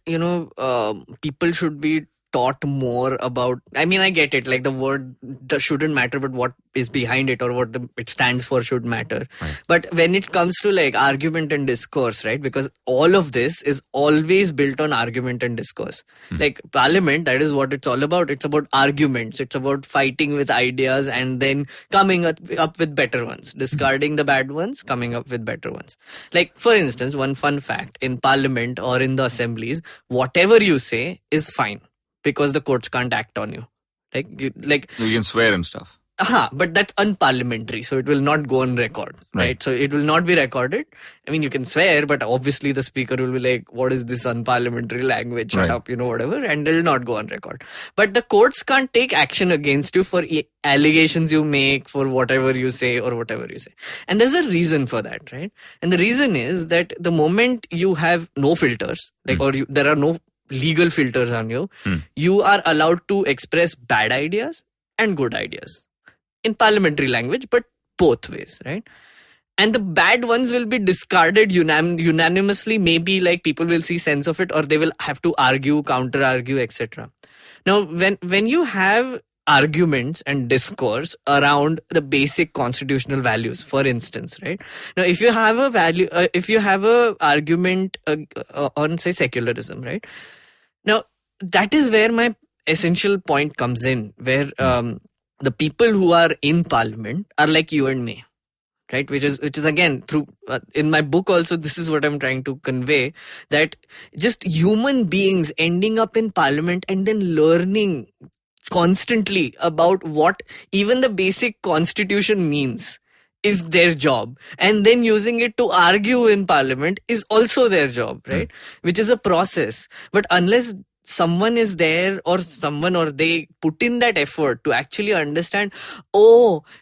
people should be taught more about, I mean, I get it, like the word shouldn't matter, but what is behind it or what it stands for should matter. Right. But when it comes to like argument and discourse, right, because all of this is always built on argument and discourse. Like Parliament, that is what it's all about. It's about arguments. It's about fighting with ideas and then coming up with better ones, discarding the bad ones, coming up with better ones. Like, for instance, one fun fact, in Parliament or in the assemblies, whatever you say is fine, because the courts can't act on you. You can swear and stuff. But that's unparliamentary, so it will not go on record, right? So it will not be recorded. I mean, you can swear, but obviously the speaker will be like, what is this unparliamentary language? Shut up, whatever, and it will not go on record. But the courts can't take action against you for allegations you make, for whatever you say or whatever you say. And there's a reason for that, right? And the reason is that the moment you have no filters, there are no legal filters on you, you are allowed to express bad ideas and good ideas in parliamentary language, but both ways, right? And the bad ones will be discarded unanimously. Maybe like people will see sense of it, or they will have to argue, counter argue, etc. Now, when you have arguments and discourse around the basic constitutional values, for instance, right? Now, if you have a argument on, say, secularism, right? Now, that is where my essential point comes in, where the people who are in Parliament are like you and me, right? Which is again through in my book also. This is what I'm trying to convey, that just human beings ending up in Parliament and then learning constantly about what even the basic constitution means is their job, and then using it to argue in Parliament is also their job, right? Which is a process. But unless someone is there or they put in that effort to actually understand,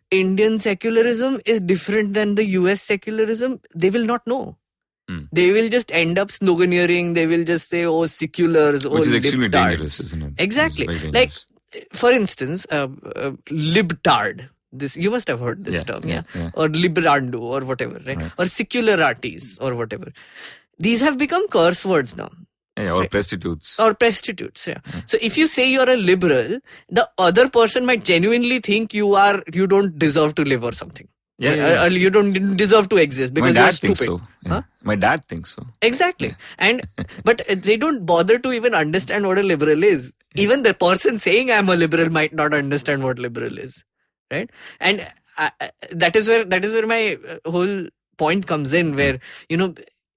Indian secularism is different than the US secularism, they will not know. They will just end up sloganeering. They will just say, seculars, which is extremely dangerous, isn't it? Exactly. Like, for instance, libtard. This, you must have heard this term, or liberando or whatever, right? Or secularities or whatever. These have become curse words now. Or prostitutes. So if you say you're a liberal, the other person might genuinely think you don't deserve to live or something. Or you don't deserve to exist because you're stupid. Thinks so. My dad thinks so. Exactly. But they don't bother to even understand what a liberal is. Even the person saying I'm a liberal might not understand what liberal is. Right? And that is where my whole point comes in, where,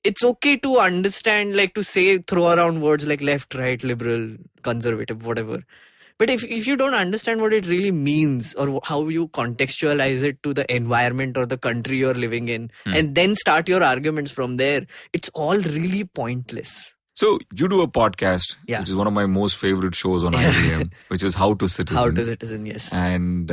it's okay to understand, like to say, throw around words like left, right, liberal, conservative, whatever. But if you don't understand what it really means, or how you contextualize it to the environment or the country you're living in, and then start your arguments from there, it's all really pointless. So you do a podcast, which is one of my most favorite shows on IVM, which is How to Citizen. How to Citizen, yes. And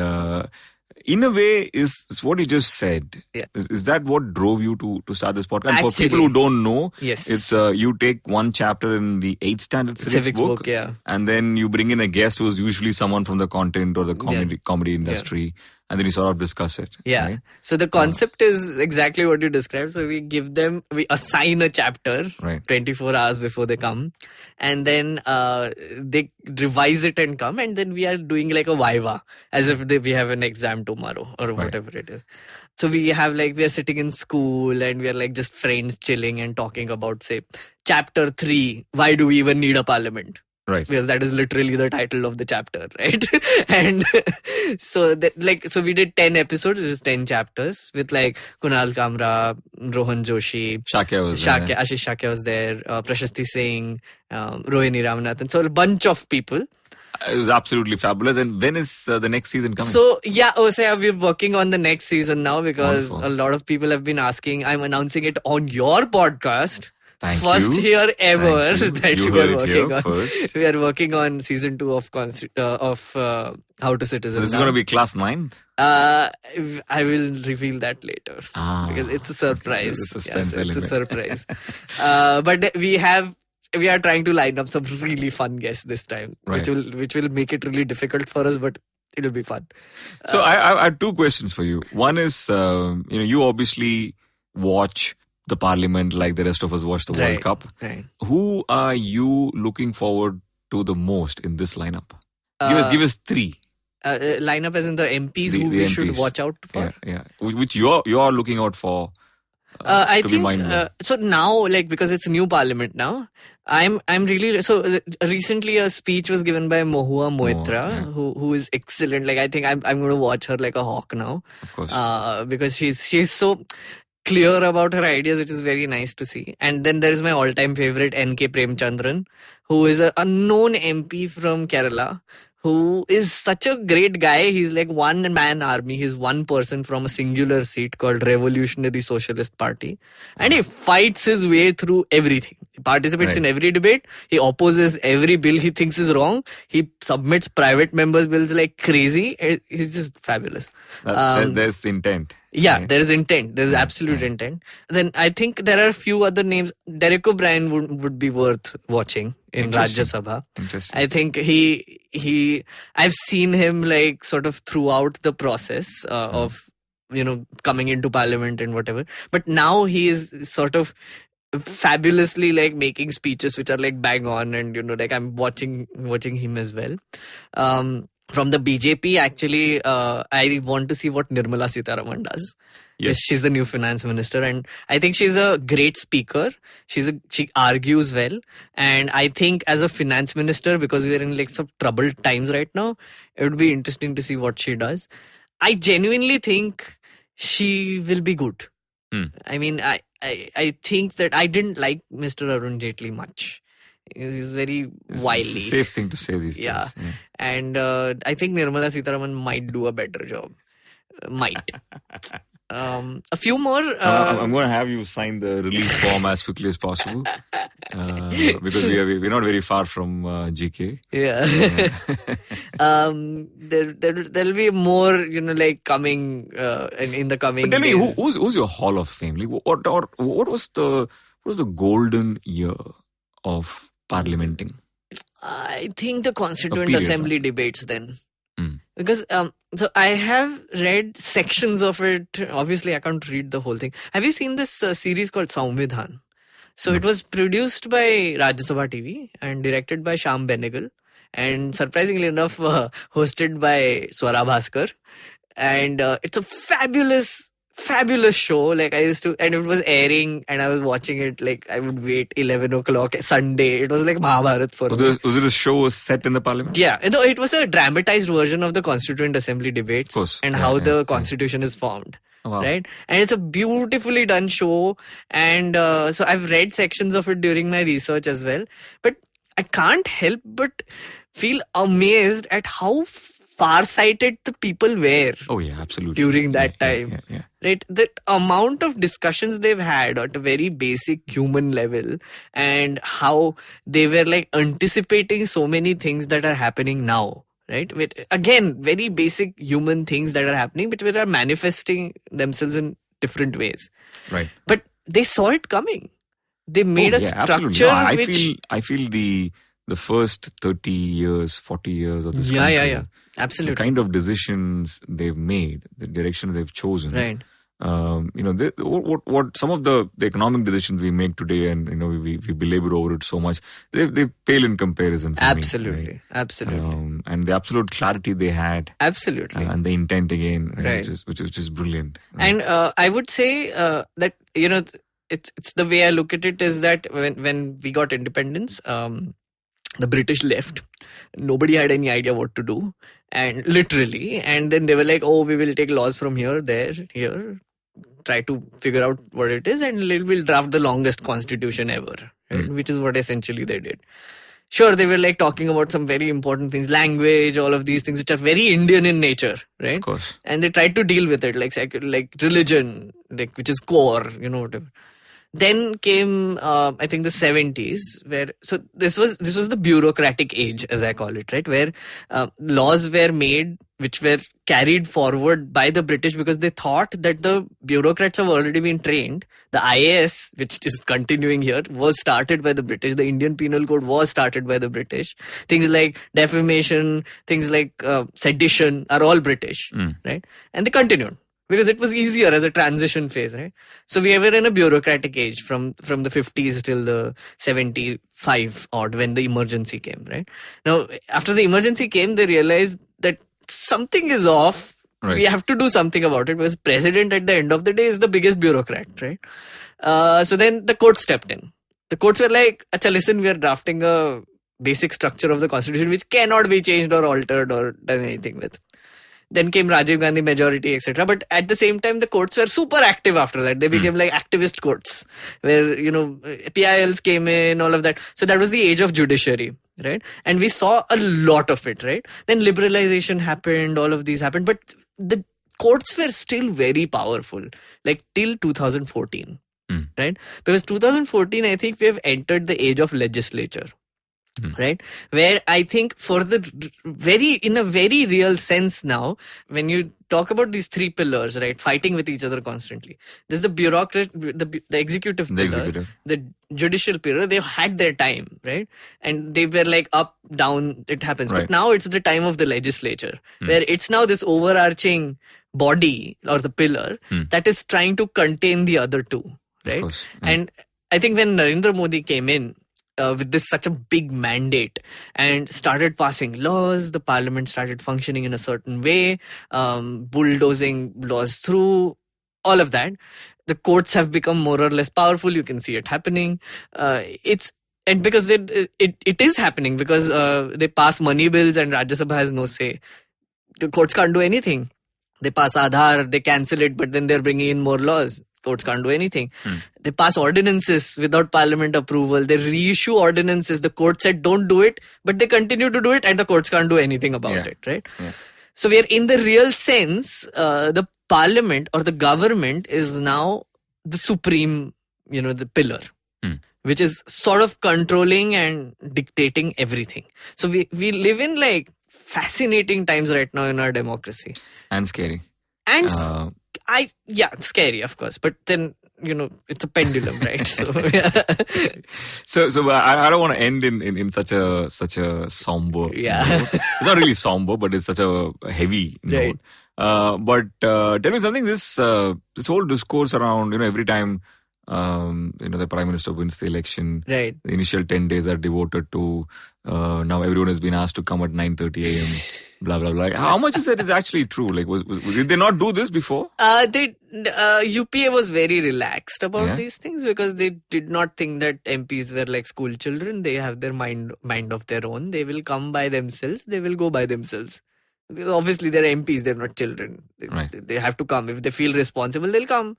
in a way, is what you just said. Yeah. Is that what drove you to start this podcast? Actually, for people who don't know, yes, it's you take one chapter in the 8th standard civics book, yeah, and then you bring in a guest who is usually someone from the content or the comedy industry, and then you sort of discuss it. Yeah. Right? So the concept is exactly what you described. So we assign a chapter Right. 24 hours before they come, and then they revise it and come, and then we are doing like a viva as if we have an exam tomorrow or whatever it is. So we are sitting in school and we are like just friends chilling and talking about, say, chapter 3, why do we even need a parliament? Right. Because that is literally the title of the chapter, right? And so we did 10 episodes, which is 10 chapters with like Kunal Kamra, Rohan Joshi, Ashish Shakya was there, Prashasti Singh, Rohini Ramanathan. So a bunch of people. It was absolutely fabulous. And when is the next season coming? So we're working on the next season now because a lot of people have been asking. I'm announcing it on your podcast. First year ever that we are working on. First. We are working on season 2 of How to Citizen. So this is going to be class 9th? I will reveal that later because it's a surprise. It's a suspense element. It's a surprise. But we are trying to line up some really fun guests this time, which will make it really difficult for us, but it'll be fun. So I have 2 questions for you. One is, you obviously watch the Parliament like the rest of us watch the World Cup. Right. Who are you looking forward to the most in this lineup? Give us 3. Lineup as in the MPs who we should watch out for? Yeah. Which you are looking out for. I think so now, like, because it's new Parliament now, I'm really recently a speech was given by Mohua Moitra, who is excellent. Like, I think I'm going to watch her like a hawk now, of course, because she's so clear about her ideas, which is very nice to see. And then there is my all-time favorite N.K. Premchandran, who is a unknown MP from Kerala, who is such a great guy. He's like one-man army. He's one person from a singular seat called Revolutionary Socialist Party. And he fights his way through everything. He participates in every debate. He opposes every bill he thinks is wrong. He submits private members' bills like crazy. He's just fabulous. There's intent. Yeah, there is intent. There is absolute intent. Then I think there are a few other names. Derek O'Brien would be worth watching in Rajya Sabha. I think I've seen him like sort of throughout the process of coming into Parliament and whatever. But now he is sort of fabulously like making speeches which are like bang on, and like I'm watching him as well. From the BJP, actually, I want to see what Nirmala Sitharaman does. Yes. She's the new finance minister, and I think she's a great speaker. She argues well, and I think as a finance minister, because we're in like some troubled times right now, it would be interesting to see what she does. I genuinely think she will be good. I mean, I think that I didn't like Mr. Arun Jaitley much. He's very wily. Safe thing to say these days. Yeah. And I think Nirmala Sitharaman might do a better job. Might. A few more. I'm going to have you sign the release form as quickly as possible because we're not very far from GK. Yeah. There'll be more, like coming in the coming. But tell me, days. who's your Hall of Fame? Like, what was the golden year of parliamenting? I think the Constituent Assembly debates then. Because so I have read sections of it. Obviously, I can't read the whole thing. Have you seen this series called Samvidhan? So it was produced by Rajya Sabha TV and directed by Shyam Benegal, and surprisingly enough, hosted by Swara Bhaskar. And it's a fabulous show. Like, I used to, and it was airing and I was watching it. Like, I would wait 11 o'clock Sunday. It was like Mahabharat for me. Was it a show set in the Parliament? Yeah, it was a dramatized version of the Constituent Assembly debates and how the constitution is formed. Oh, wow. Right? And it's a beautifully done show. And so I've read sections of it during my research as well. But I can't help but feel amazed at how far-sighted the people were. Oh yeah, absolutely. During that time. Yeah. Right? The amount of discussions they've had at a very basic human level, and how they were like anticipating so many things that are happening now. Right? Again, very basic human things that are happening, but they are manifesting themselves in different ways. Right. But they saw it coming. They made a structure I feel the the first 30 years, 40 years of this Yeah, country. yeah, yeah. The Absolutely. kind of decisions they've made, the directions they've chosen. Right. What some of the economic decisions we make today, and we belabor over it so much, they pale in comparison. For Absolutely. me, right? Absolutely. And the absolute clarity they had, Absolutely. and the intent again, Right. which is brilliant. Right? And I would say that it's the way I look at it is that when we got independence, the British left. Nobody had any idea what to do, and literally, and then they were like, "Oh, we will take laws from here, there, here, try to figure out what it is, and we'll draft the longest constitution ever," right? Which is what essentially they did. Sure, they were like talking about some very important things, language, all of these things which are very Indian in nature, right? Of course. And they tried to deal with it, like religion, like which is core, whatever. Then came, I think, the 70s, so this was the bureaucratic age, as I call it, right? Where laws were made which were carried forward by the British because they thought that the bureaucrats have already been trained. The IAS, which is continuing here, was started by the British. The Indian Penal Code was started by the British. Things like defamation, things like sedition are all British, right? And they continued. Because it was easier as a transition phase, right? So we were in a bureaucratic age from the 50s till the 75 odd when the emergency came, right? Now, after the emergency came, they realized that something is off. Right. We have to do something about it because president at the end of the day is the biggest bureaucrat, right? So then the court stepped in. The courts were like, "Acha, listen, we are drafting a basic structure of the constitution which cannot be changed or altered or done anything with." Then came Rajiv Gandhi majority, etc. But at the same time, the courts were super active after that. They became like activist courts where, PILs came in, all of that. So that was the age of judiciary, right? And we saw a lot of it, right? Then liberalization happened, all of these happened. But the courts were still very powerful, like till 2014, right? Because 2014, I think we have entered the age of legislature. Right, where I think in a very real sense now, when you talk about these three pillars, right, fighting with each other constantly, there's the bureaucrat, the executive pillar, the judicial pillar. They've had their time, right, and they were like up, down, it happens. Right. But now it's the time of the legislature, where it's now this overarching body or the pillar that is trying to contain the other two, right? And I think when Narendra Modi came in, with this such a big mandate and started passing laws, the parliament started functioning in a certain way, bulldozing laws through, all of that. The courts have become more or less powerful. You can see it happening. And because it is happening because they pass money bills and Rajya Sabha has no say. The courts can't do anything. They pass Aadhaar, they cancel it, but then they're bringing in more laws. Courts can't do anything. They pass ordinances without parliament approval. They reissue ordinances. The court said don't do it, but they continue to do it and the courts can't do anything about it, right? Yeah. So we are in the real sense, the parliament or the government is now the supreme, the pillar, which is sort of controlling and dictating everything. So we live in like fascinating times right now in our democracy. And scary. And scary, of course. But then, it's a pendulum, right? So I don't want to end in such a somber note. It's not really somber, but it's such a heavy note. But tell me something, this whole discourse around, every time the Prime Minister wins the election, right, the initial 10 days are devoted to now everyone has been asked to come at 9:30 a.m. blah blah blah. How much is that is actually true? Like, did they not do this before? UPA was very relaxed about these things because they did not think that MPs were like school children. They have their mind of their own. They will come by themselves. They will go by themselves. Because obviously they're MPs. They're not children. They have to come. If they feel responsible, they'll come.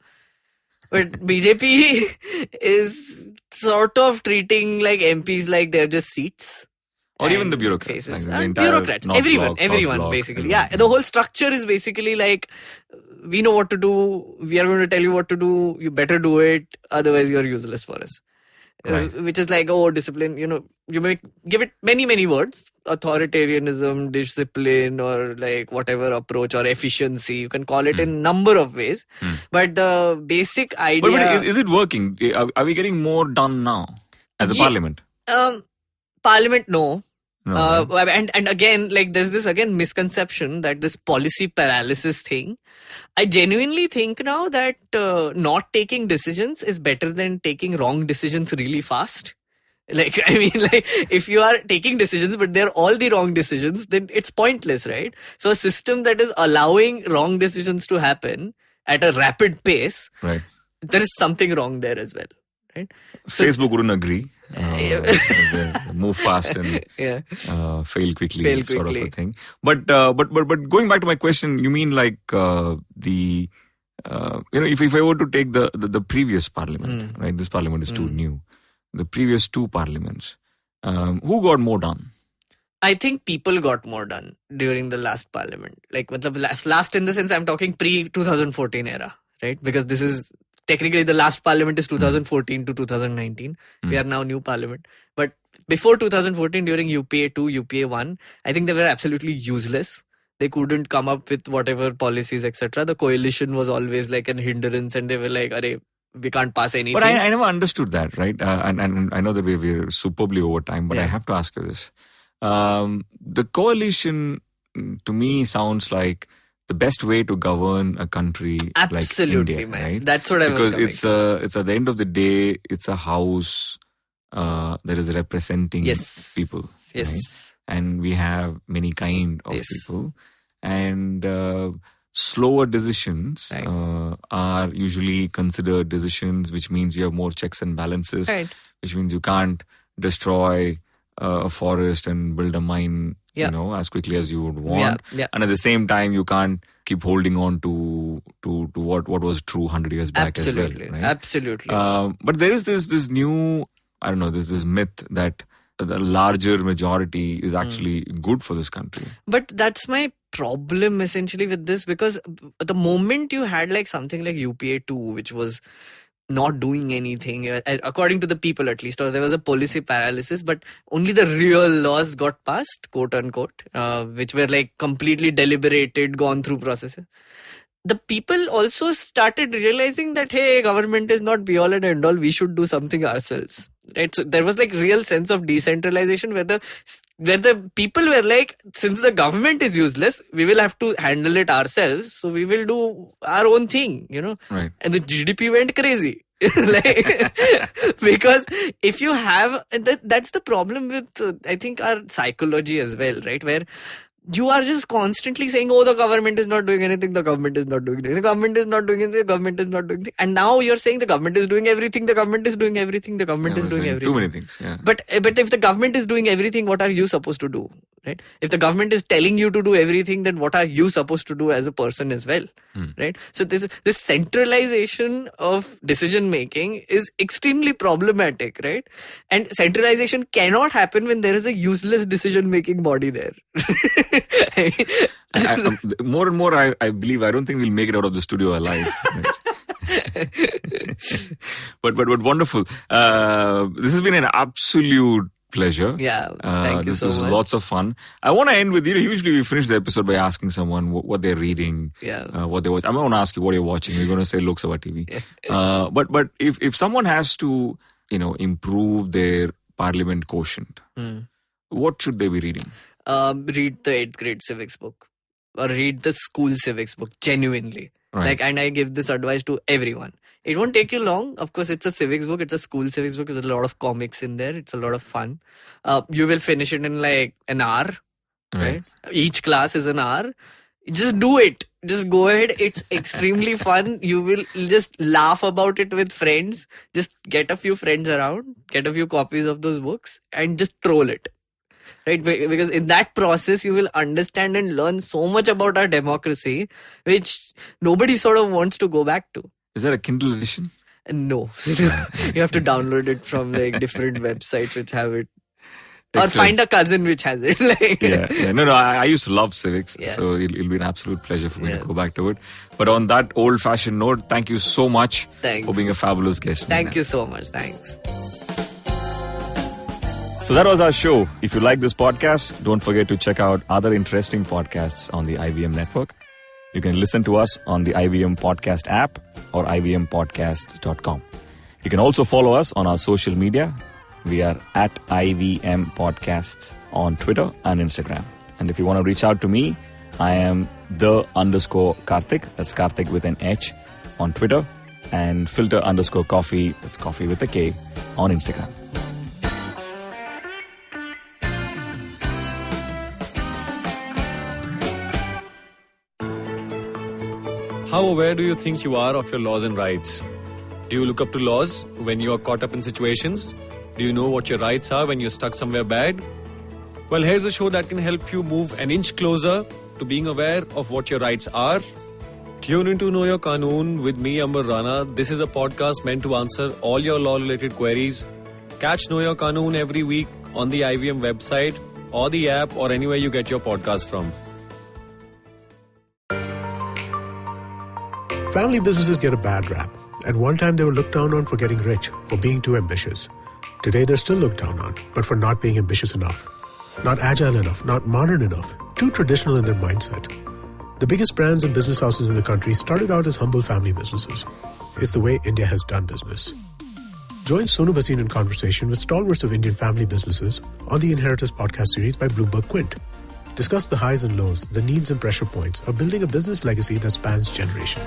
But BJP is sort of treating like MPs like they're just seats. Or even the bureaucrats. Like bureaucrats. Everyone basically. The whole structure is basically like, we know what to do. We are going to tell you what to do. You better do it. Otherwise, you're useless for us. Which is like, discipline. You may give it many, many words. Authoritarianism, discipline, or like whatever approach or efficiency. You can call it in a number of ways. But the basic idea... But is it working? Are we getting more done now as a parliament? Parliament, no. No, right? And again, like there's this misconception that this policy paralysis thing. I genuinely think now that not taking decisions is better than taking wrong decisions really fast. Like, I mean, like, if you are taking decisions, but they're all the wrong decisions, then it's pointless, right? So a system that is allowing wrong decisions to happen at a rapid pace, Right. there is something wrong there as well, right? So, Facebook wouldn't agree. They move fast and yeah. fail quickly, Fail sort of quickly. a thing. But going back to my question, you mean like if I were to take the previous parliament, right? This parliament is too new. The previous two parliaments, who got more done? I think people got more done during the last parliament. Like, last in the sense I'm talking pre-2014 era, right? Because this is technically the last parliament is 2014 to 2019. We are now new parliament. But before 2014, during UPA 2, UPA 1, I think they were absolutely useless. They couldn't come up with whatever policies, etc. The coalition was always like an hindrance, and they were like, "Arey, we can't pass anything." But I never understood that, right? And I know that we're superbly over time, but I have to ask you this. The coalition, to me, sounds like the best way to govern a country Absolutely, like India, man. right? That's what I was coming Because it's at the end of the day, it's a house that is representing people. Yes. Right? And we have many kind of people. And slower decisions are usually considered decisions, which means you have more checks and balances, which means you can't destroy a forest and build a mine, as quickly as you would want. And at the same time, you can't keep holding on to what was true 100 years back as well. Right? Absolutely. But there is this new, there's this myth that the larger majority is actually good for this country. But that's my problem essentially with this, because the moment you had like something like UPA 2, which was not doing anything, according to the people at least, or there was a policy paralysis, but only the real laws got passed, quote unquote, which were like completely deliberated, gone through processes. The people also started realizing that, hey, government is not be all and end all, we should do something ourselves. Right? So there was like real sense of decentralization where the people were like, since the government is useless, we will have to handle it ourselves. So we will do our own thing, Right. And the GDP went crazy. Because if you have, that's the problem with, I think, our psychology as well, right? Where you are just constantly saying, oh, the government is not doing anything, the government is not doing anything, the government is not doing anything, the government is not doing anything. And now you're saying the government is doing everything, the government is doing everything, the government is doing everything. Too many things, yeah. But if the government is doing everything, what are you supposed to do? Right? If the government is telling you to do everything, then what are you supposed to do as a person as well? Right? So this centralization of decision making is extremely problematic, right? And centralization cannot happen when there is a useless decision making body there. More and more, I believe, I don't think we'll make it out of the studio alive. But wonderful. This has been an absolute pleasure. Yeah, thank you so much. This was lots of fun. I want to end with, usually we finish the episode by asking someone what they're reading, what they watch. I'm going to ask you what you're watching. You're going to say Lok Sabha TV. But if someone has to, improve their parliament quotient, what should they be reading? Read the 8th grade civics book, or read the school civics book, genuinely. Right. And I give this advice to everyone. It won't take you long. Of course, it's a civics book. It's a school civics book. There's a lot of comics in there. It's a lot of fun. You will finish it in like an hour. Right? Each class is an hour. Just do it. Just go ahead. It's extremely fun. You will just laugh about it with friends. Just get a few friends around. Get a few copies of those books and just troll it. Right? Because in that process, you will understand and learn so much about our democracy, which nobody sort of wants to go back to. Is there a Kindle edition? No. You have to download it from like different websites which have it. Excellent. Or find a cousin which has it. No, I used to love civics, Yeah. so it'll be an absolute pleasure for me to go back to it. But on that old-fashioned note, thank you so much for being a fabulous guest. Thank you so much. Thanks. So that was our show. If you like this podcast, don't forget to check out other interesting podcasts on the IVM network. You can listen to us on the IVM Podcast app or ivmpodcasts.com. You can also follow us on our social media. We are at IVM Podcasts on Twitter and Instagram. And if you want to reach out to me, I am _Karthik, that's Karthik with an H, on Twitter, and Filter_Koffee, that's coffee with a K, on Instagram. How aware do you think you are of your laws and rights? Do you look up to laws when you are caught up in situations? Do you know what your rights are when you're stuck somewhere bad? Well, here's a show that can help you move an inch closer to being aware of what your rights are. Tune into Know Your Qanoon with me, Amber Rana. This is a podcast meant to answer all your law-related queries. Catch Know Your Qanoon every week on the IVM website or the app or anywhere you get your podcast from. Family businesses get a bad rap. At one time, they were looked down on for getting rich, for being too ambitious. Today, they're still looked down on, but for not being ambitious enough. Not agile enough, not modern enough, too traditional in their mindset. The biggest brands and business houses in the country started out as humble family businesses. It's the way India has done business. Join Sonu Bhasin in conversation with stalwarts of Indian family businesses on the Inheritors podcast series by Bloomberg Quint. Discuss the highs and lows, the needs and pressure points of building a business legacy that spans generations.